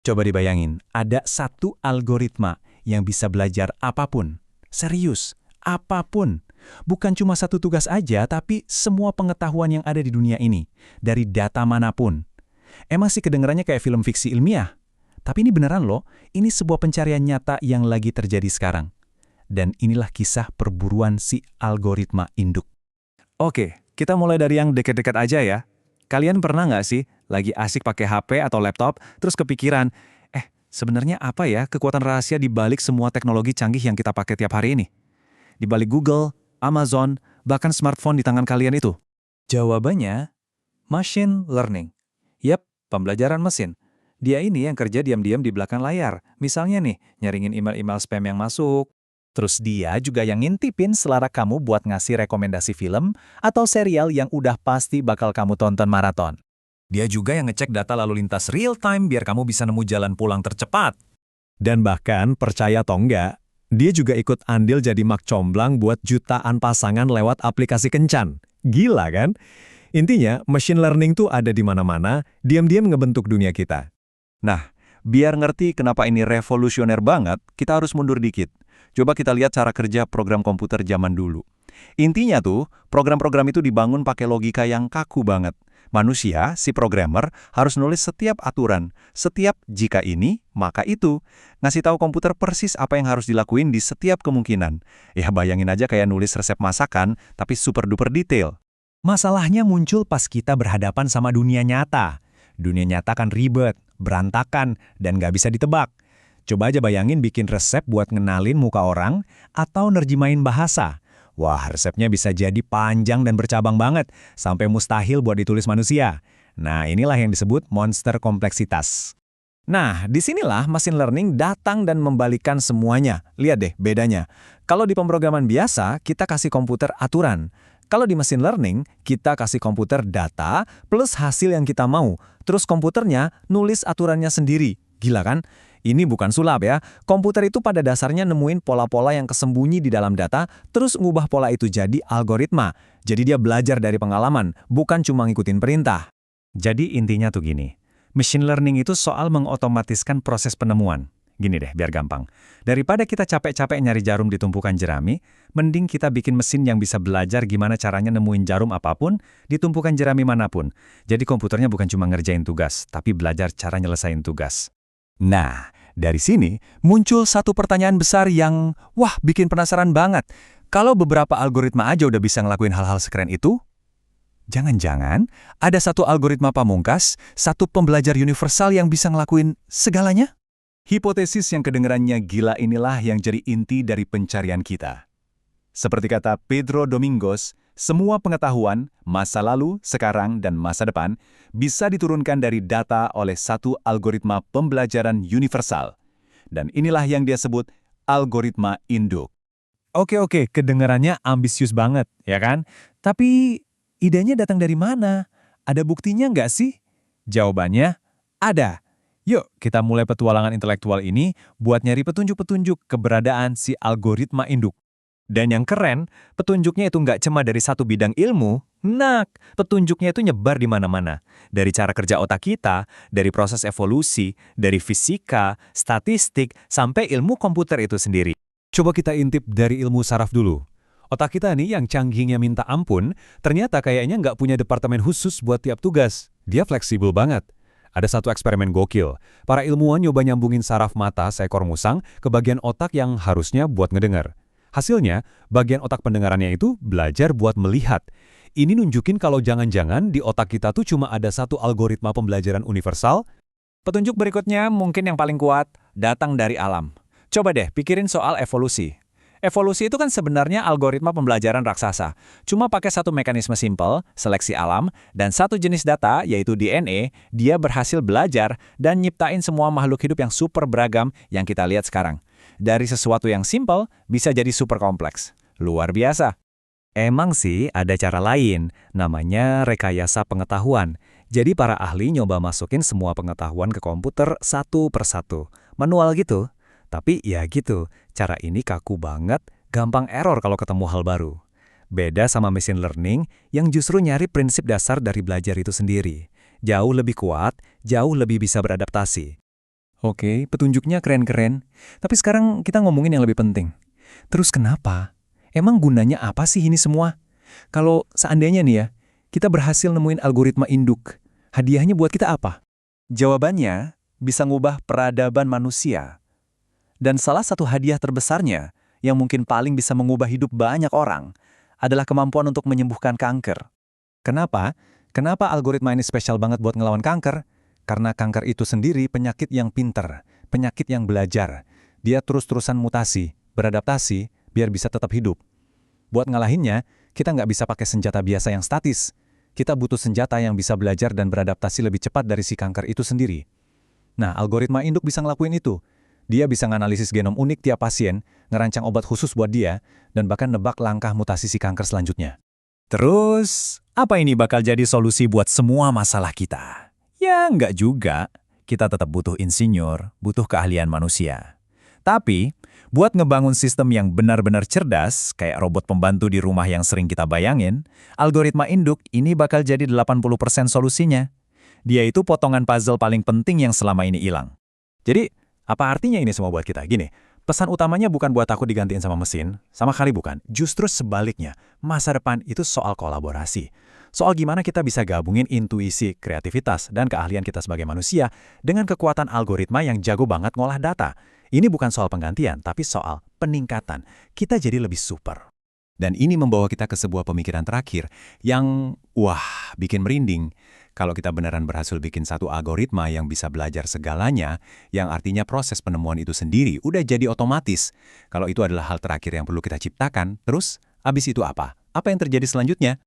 Coba dibayangin, ada satu algoritma yang bisa belajar apapun. Serius, apapun. Bukan cuma satu tugas aja, tapi semua pengetahuan yang ada di dunia ini. Dari data manapun. Emang sih kedengarannya kayak film fiksi ilmiah. Tapi ini beneran loh, ini sebuah pencarian nyata yang lagi terjadi sekarang. Dan inilah kisah perburuan si algoritma induk. Oke, kita mulai dari yang dekat-dekat aja ya. Kalian pernah nggak sih lagi asik pakai HP atau laptop, terus kepikiran, sebenarnya apa ya kekuatan rahasia di balik semua teknologi canggih yang kita pakai tiap hari ini? Di balik Google, Amazon, bahkan smartphone di tangan kalian itu? Jawabannya, machine learning. Yap, pembelajaran mesin. Dia ini yang kerja diam-diam di belakang layar. Misalnya nih, nyaringin email-email spam yang masuk. Terus dia juga yang ngintipin selera kamu buat ngasih rekomendasi film atau serial yang udah pasti bakal kamu tonton maraton. Dia juga yang ngecek data lalu lintas real time biar kamu bisa nemu jalan pulang tercepat. Dan bahkan, percaya atau enggak, dia juga ikut andil jadi mak comblang buat jutaan pasangan lewat aplikasi kencan. Gila kan? Intinya, machine learning tuh ada di mana-mana, diam-diam ngebentuk dunia kita. Nah, biar ngerti kenapa ini revolusioner banget, kita harus mundur dikit. Coba kita lihat cara kerja program komputer zaman dulu. Intinya tuh, program-program itu dibangun pakai logika yang kaku banget. Manusia, si programmer, harus nulis setiap aturan, setiap jika ini, maka itu. Ngasih tahu komputer persis apa yang harus dilakuin di setiap kemungkinan. Ya bayangin aja kayak nulis resep masakan, tapi super-duper detail. Masalahnya muncul pas kita berhadapan sama dunia nyata. Dunia nyata kan ribet, berantakan, dan nggak bisa ditebak. Coba aja bayangin bikin resep buat ngenalin muka orang atau nerjemahin bahasa. Wah, resepnya bisa jadi panjang dan bercabang banget, sampai mustahil buat ditulis manusia. Nah, inilah yang disebut monster kompleksitas. Nah, disinilah machine learning datang dan membalikkan semuanya. Lihat deh bedanya. Kalau di pemrograman biasa, kita kasih komputer aturan. Kalau di machine learning, kita kasih komputer data plus hasil yang kita mau. Terus komputernya nulis aturannya sendiri. Gila kan? Ini bukan sulap ya. Komputer itu pada dasarnya nemuin pola-pola yang kesembunyi di dalam data, terus ngubah pola itu jadi algoritma. Jadi dia belajar dari pengalaman, bukan cuma ngikutin perintah. Jadi intinya tuh gini, machine learning itu soal mengotomatiskan proses penemuan. Gini deh, biar gampang. Daripada kita capek-capek nyari jarum di tumpukan jerami, mending kita bikin mesin yang bisa belajar gimana caranya nemuin jarum apapun di tumpukan jerami manapun. Jadi komputernya bukan cuma ngerjain tugas, tapi belajar cara nyelesain tugas. Nah, dari sini muncul satu pertanyaan besar yang, bikin penasaran banget. Kalau beberapa algoritma aja udah bisa ngelakuin hal-hal sekeren itu, jangan-jangan ada satu algoritma pamungkas, satu pembelajar universal yang bisa ngelakuin segalanya? Hipotesis yang kedengerannya gila inilah yang jadi inti dari pencarian kita. Seperti kata Pedro Domingos, semua pengetahuan, masa lalu, sekarang, dan masa depan bisa diturunkan dari data oleh satu algoritma pembelajaran universal. Dan inilah yang dia sebut algoritma induk. Oke, kedengarannya ambisius banget, ya kan? Tapi idenya datang dari mana? Ada buktinya nggak sih? Jawabannya, ada. Yuk, kita mulai petualangan intelektual ini buat nyari petunjuk-petunjuk keberadaan si algoritma induk. Dan yang keren, petunjuknya itu nggak cuma dari satu bidang ilmu, petunjuknya itu nyebar di mana-mana. Dari cara kerja otak kita, dari proses evolusi, dari fisika, statistik, sampai ilmu komputer itu sendiri. Coba kita intip dari ilmu saraf dulu. Otak kita nih yang canggihnya minta ampun, ternyata kayaknya nggak punya departemen khusus buat tiap tugas. Dia fleksibel banget. Ada satu eksperimen gokil. Para ilmuwan nyoba nyambungin saraf mata seekor musang ke bagian otak yang harusnya buat ngedengar. Hasilnya, bagian otak pendengarannya itu belajar buat melihat. Ini nunjukin kalau jangan-jangan di otak kita tuh cuma ada satu algoritma pembelajaran universal. Petunjuk berikutnya mungkin yang paling kuat, datang dari alam. Coba deh pikirin soal evolusi. Evolusi itu kan sebenarnya algoritma pembelajaran raksasa. Cuma pakai satu mekanisme simpel, seleksi alam, dan satu jenis data, yaitu DNA, dia berhasil belajar dan nyiptain semua makhluk hidup yang super beragam yang kita lihat sekarang. Dari sesuatu yang simpel bisa jadi super kompleks. Luar biasa. Emang sih ada cara lain, namanya rekayasa pengetahuan. Jadi para ahli nyoba masukin semua pengetahuan ke komputer satu persatu. Manual gitu. Tapi ya gitu, cara ini kaku banget, gampang error kalau ketemu hal baru. Beda sama machine learning yang justru nyari prinsip dasar dari belajar itu sendiri. Jauh lebih kuat, jauh lebih bisa beradaptasi. Oke, petunjuknya keren-keren. Tapi sekarang kita ngomongin yang lebih penting. Terus kenapa? Emang gunanya apa sih ini semua? Kalau seandainya nih ya, kita berhasil nemuin algoritma induk, hadiahnya buat kita apa? Jawabannya bisa ngubah peradaban manusia. Dan salah satu hadiah terbesarnya, yang mungkin paling bisa mengubah hidup banyak orang, adalah kemampuan untuk menyembuhkan kanker. Kenapa? Kenapa algoritma ini spesial banget buat ngelawan kanker? Karena kanker itu sendiri penyakit yang pinter, penyakit yang belajar. Dia terus-terusan mutasi, beradaptasi, biar bisa tetap hidup. Buat ngalahinnya, kita nggak bisa pakai senjata biasa yang statis. Kita butuh senjata yang bisa belajar dan beradaptasi lebih cepat dari si kanker itu sendiri. Nah, algoritma induk bisa ngelakuin itu. Dia bisa nganalisis genom unik tiap pasien, ngerancang obat khusus buat dia, dan bahkan nebak langkah mutasi si kanker selanjutnya. Terus, apa ini bakal jadi solusi buat semua masalah kita? Ya, nggak juga. Kita tetap butuh insinyur, butuh keahlian manusia. Tapi, buat ngebangun sistem yang benar-benar cerdas, kayak robot pembantu di rumah yang sering kita bayangin, algoritma induk ini bakal jadi 80% solusinya. Dia itu potongan puzzle paling penting yang selama ini hilang. Jadi, apa artinya ini semua buat kita? Gini, pesan utamanya bukan buat aku digantiin sama mesin, sama kali bukan. Justru sebaliknya, masa depan itu soal kolaborasi. Soal gimana kita bisa gabungin intuisi, kreativitas, dan keahlian kita sebagai manusia dengan kekuatan algoritma yang jago banget ngolah data. Ini bukan soal penggantian, tapi soal peningkatan. Kita jadi lebih super. Dan ini membawa kita ke sebuah pemikiran terakhir yang, wah, bikin merinding. Kalau kita beneran berhasil bikin satu algoritma yang bisa belajar segalanya, yang artinya proses penemuan itu sendiri udah jadi otomatis. Kalau itu adalah hal terakhir yang perlu kita ciptakan, terus, abis itu apa? Apa yang terjadi selanjutnya?